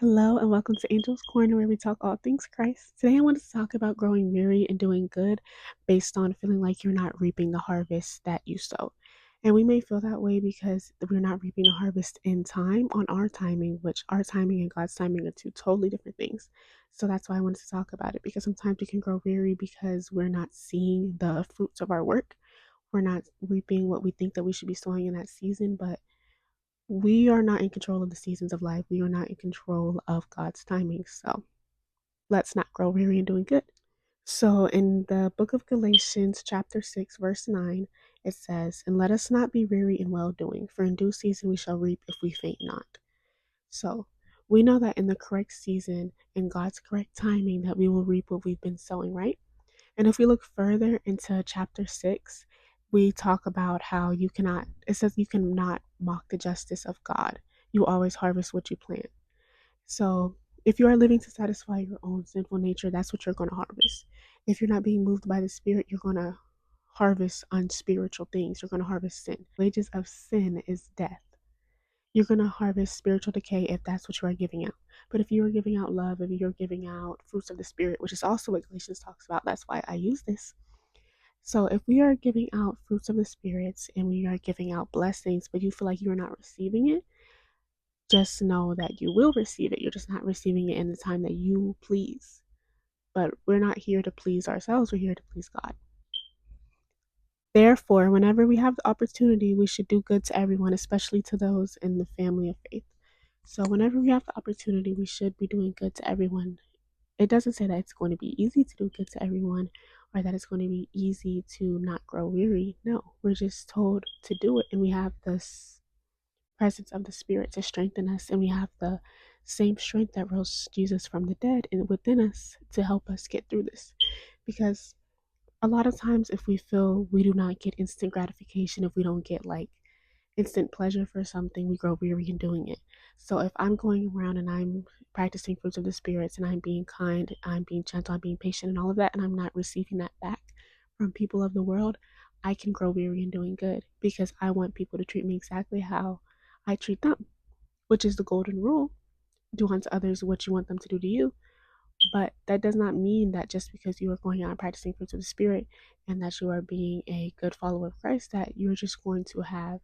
Hello and welcome to Angel's Corner, where we talk all things Christ. Today I want to talk about growing weary and doing good based on feeling like you're not reaping the harvest that you sow. And we may feel that way because we're not reaping the harvest in time on our timing, which our timing and God's timing are two totally different things. So that's why I wanted to talk about it, because sometimes we can grow weary because we're not seeing the fruits of our work. We're not reaping what we think that we should be sowing in that season, but we are not in control of the seasons of life. We are not in control of God's timing. So let's not grow weary in doing good. So in the book of Galatians, chapter 6, verse 9, it says, "And let us not be weary in well doing, for in due season we shall reap if we faint not." So we know that in the correct season, in God's correct timing, that we will reap what we've been sowing, right? And if we look further into chapter 6, we talk about how it says you cannot mock the justice of God. You always harvest what you plant. So if you are living to satisfy your own sinful nature, that's what you're going to harvest. If you're not being moved by the Spirit, you're going to harvest unspiritual things. You're going to harvest sin. Wages of sin is death. You're going to harvest spiritual decay if that's what you are giving out. But if you are giving out love, if you're giving out fruits of the Spirit, which is also what Galatians talks about, that's why I use this. So if we are giving out fruits of the spirits and we are giving out blessings, but you feel like you're not receiving it, just know that you will receive it. You're just not receiving it in the time that you please. But we're not here to please ourselves, we're here to please God. Therefore, whenever we have the opportunity, we should do good to everyone, especially to those in the family of faith. So whenever we have the opportunity, we should be doing good to everyone. It doesn't say that it's going to be easy to do good to everyone or that it's going to be easy to not grow weary. No, we're just told to do it. And we have this presence of the Spirit to strengthen us. And we have the same strength that rose Jesus from the dead and within us to help us get through this. Because a lot of times, if we feel we do not get instant gratification, if we don't get like instant pleasure for something, we grow weary in doing it. So if I'm going around and I'm practicing fruits of the spirits and I'm being kind, I'm being gentle, I'm being patient and all of that, and I'm not receiving that back from people of the world, I can grow weary in doing good because I want people to treat me exactly how I treat them, which is the golden rule. Do unto others what you want them to do to you. But that does not mean that just because you are going out and practicing fruits of the spirit and that you are being a good follower of Christ, that you're just going to have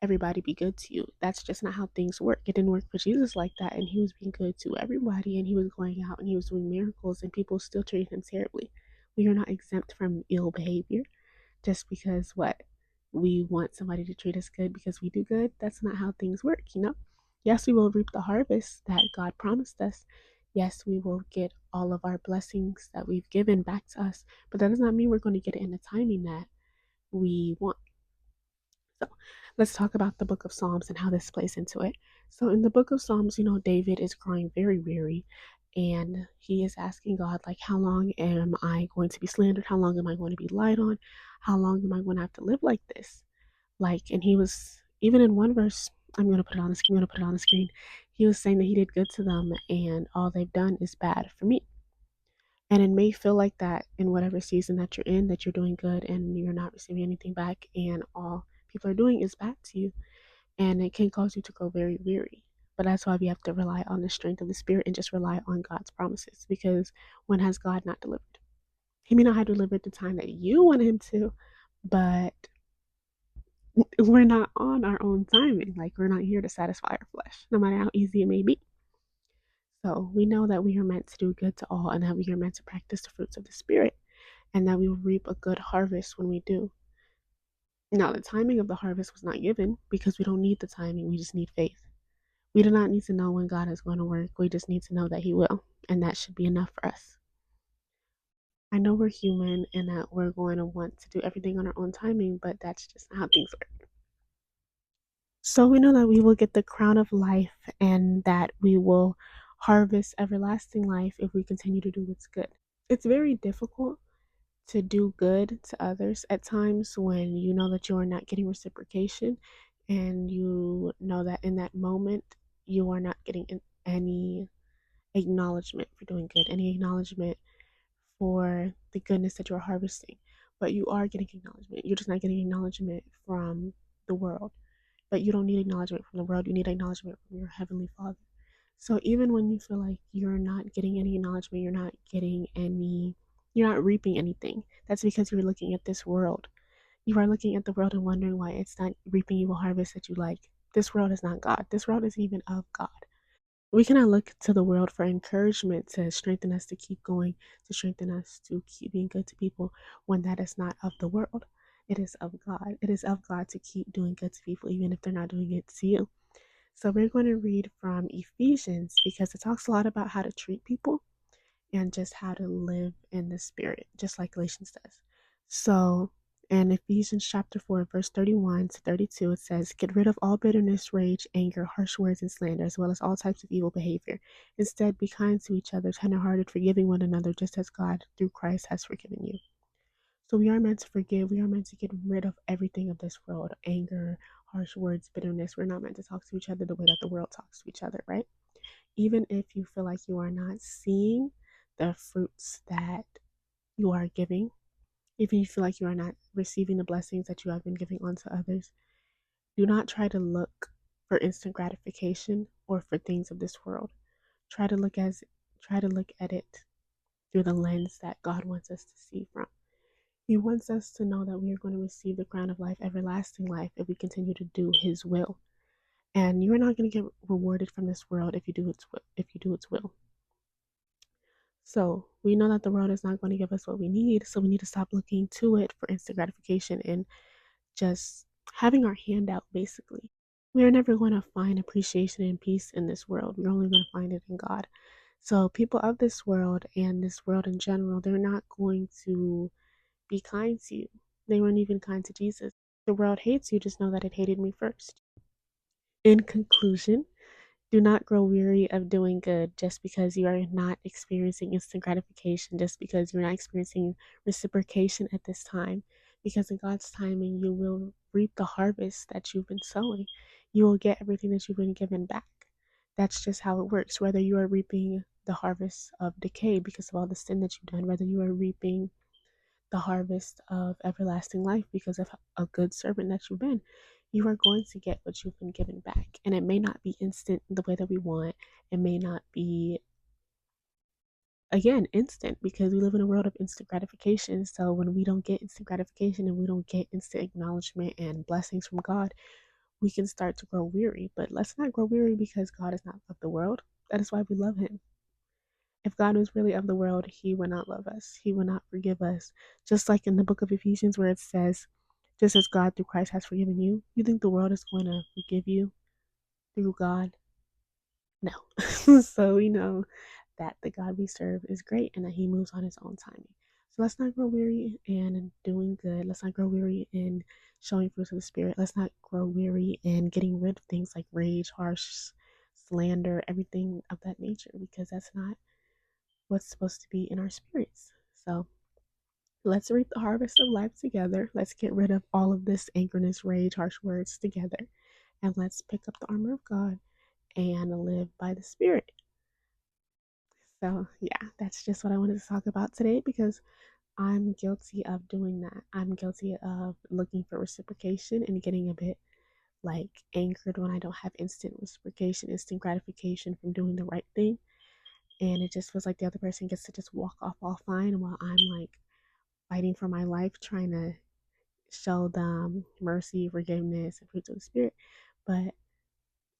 everybody be good to you. That's just not how things work. It didn't work for Jesus like that, and he was being good to everybody, and he was going out and he was doing miracles, and people still treated him terribly. We are not exempt from ill behavior just because we want somebody to treat us good because we do good. That's not how things work. Yes, we will reap the harvest that God promised us. Yes, we will get all of our blessings that we've given back to us, but that does not mean we're going to get it in the timing that we want. So let's talk about the book of Psalms and how this plays into it. So in the book of Psalms, David is growing very weary and he is asking God, like, how long am I going to be slandered? How long am I going to be lied on? How long am I going to have to live like this? Like, and he was, even in one verse, I'm going to put it on the screen, I'm going to put it on the screen. He was saying that he did good to them and all they've done is bad for me. And it may feel like that in whatever season that you're in, that you're doing good and you're not receiving anything back, and all people are doing is bad to you. And it can cause you to grow very weary. But that's why we have to rely on the strength of the Spirit and just rely on God's promises. Because when has God not delivered? He may not have delivered the time that you want Him to, but we're not on our own timing. Like, we're not here to satisfy our flesh, no matter how easy it may be. So we know that we are meant to do good to all and that we are meant to practice the fruits of the Spirit and that we will reap a good harvest when we do. Now, the timing of the harvest was not given because we don't need the timing, we just need faith. We do not need to know when God is going to work, we just need to know that He will, and that should be enough for us. I know we're human and that we're going to want to do everything on our own timing, but that's just not how things work. So we know that we will get the crown of life and that we will harvest everlasting life if we continue to do what's good. It's very difficult to do good to others at times when you know that you are not getting reciprocation and you know that in that moment you are not getting any acknowledgement for doing good, any acknowledgement for the goodness that you're harvesting. But you are getting acknowledgement. You're just not getting acknowledgement from the world. But you don't need acknowledgement from the world. You need acknowledgement from your Heavenly Father. So even when you feel like you're not getting any acknowledgement, you're not reaping anything, that's because you're looking at this world. You are looking at the world and wondering why it's not reaping you a harvest that you like. This world is not God. This world isn't even of God. We cannot look to the world for encouragement to strengthen us to keep going, to strengthen us to keep being good to people when that is not of the world. It is of God. It is of God to keep doing good to people, even if they're not doing it to you. So we're going to read from Ephesians because it talks a lot about how to treat people and just how to live in the spirit, just like Galatians does. So in Ephesians chapter 4, verse 31 to 32, it says, "Get rid of all bitterness, rage, anger, harsh words, and slander, as well as all types of evil behavior. Instead, be kind to each other, tenderhearted, forgiving one another, just as God, through Christ, has forgiven you." So we are meant to forgive. We are meant to get rid of everything of this world: anger, harsh words, bitterness. We're not meant to talk to each other the way that the world talks to each other, right? Even if you feel like you are not seeing the fruits that you are giving, if you feel like you are not receiving the blessings that you have been giving onto others, do not try to look for instant gratification or for things of this world. Try to look as try to look at it through the lens that God wants us to see from. He wants us to know that we are going to receive the crown of life, everlasting life, if we continue to do His will. And you're not going to get rewarded from this world if you do its will. So we know that the world is not going to give us what we need, so we need to stop looking to it for instant gratification and just having our hand out, basically. We are never going to find appreciation and peace in this world. We're only going to find it in God. So people of this world and this world in general, they're not going to be kind to you. They weren't even kind to Jesus. The world hates you, just know that it hated me first. In conclusion, do not grow weary of doing good just because you are not experiencing instant gratification, just because you're not experiencing reciprocation at this time. Because in God's timing, you will reap the harvest that you've been sowing. You will get everything that you've been given back. That's just how it works. Whether you are reaping the harvest of decay because of all the sin that you've done, whether you are reaping the harvest of everlasting life because of a good servant that you've been, you are going to get what you've been given back. And it may not be instant the way that we want. It may not be, again, instant because we live in a world of instant gratification. So when we don't get instant gratification and we don't get instant acknowledgement and blessings from God, we can start to grow weary. But let's not grow weary because God is not of the world. That is why we love Him. If God was really of the world, He would not love us. He would not forgive us. Just like in the book of Ephesians, where it says, just as God through Christ has forgiven you, you think the world is going to forgive you through God? No. So we know that the God we serve is great and that He moves on His own timing. So let's not grow weary in doing good. Let's not grow weary in showing fruits of the Spirit. Let's not grow weary in getting rid of things like rage, harsh, slander, everything of that nature, because that's not what's supposed to be in our spirits. So let's reap the harvest of life together. Let's get rid of all of this angerness, rage, harsh words together. And let's pick up the armor of God and live by the Spirit. So, yeah, that's just what I wanted to talk about today because I'm guilty of doing that. I'm guilty of looking for reciprocation and getting a bit like anchored when I don't have instant reciprocation, instant gratification from doing the right thing. And it just feels like the other person gets to just walk off all fine while I'm like fighting for my life, trying to show them mercy, forgiveness, and fruits of the Spirit. But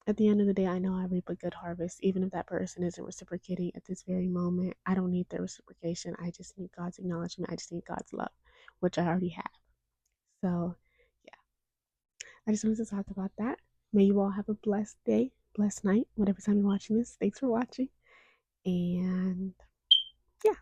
at the end of the day, I know I reap a good harvest, even if that person isn't reciprocating at this very moment. I don't need their reciprocation. I just need God's acknowledgement. I just need God's love, which I already have. So, yeah, I just wanted to talk about that. May you all have a blessed day, blessed night, whatever time you're watching this. Thanks for watching. And yeah.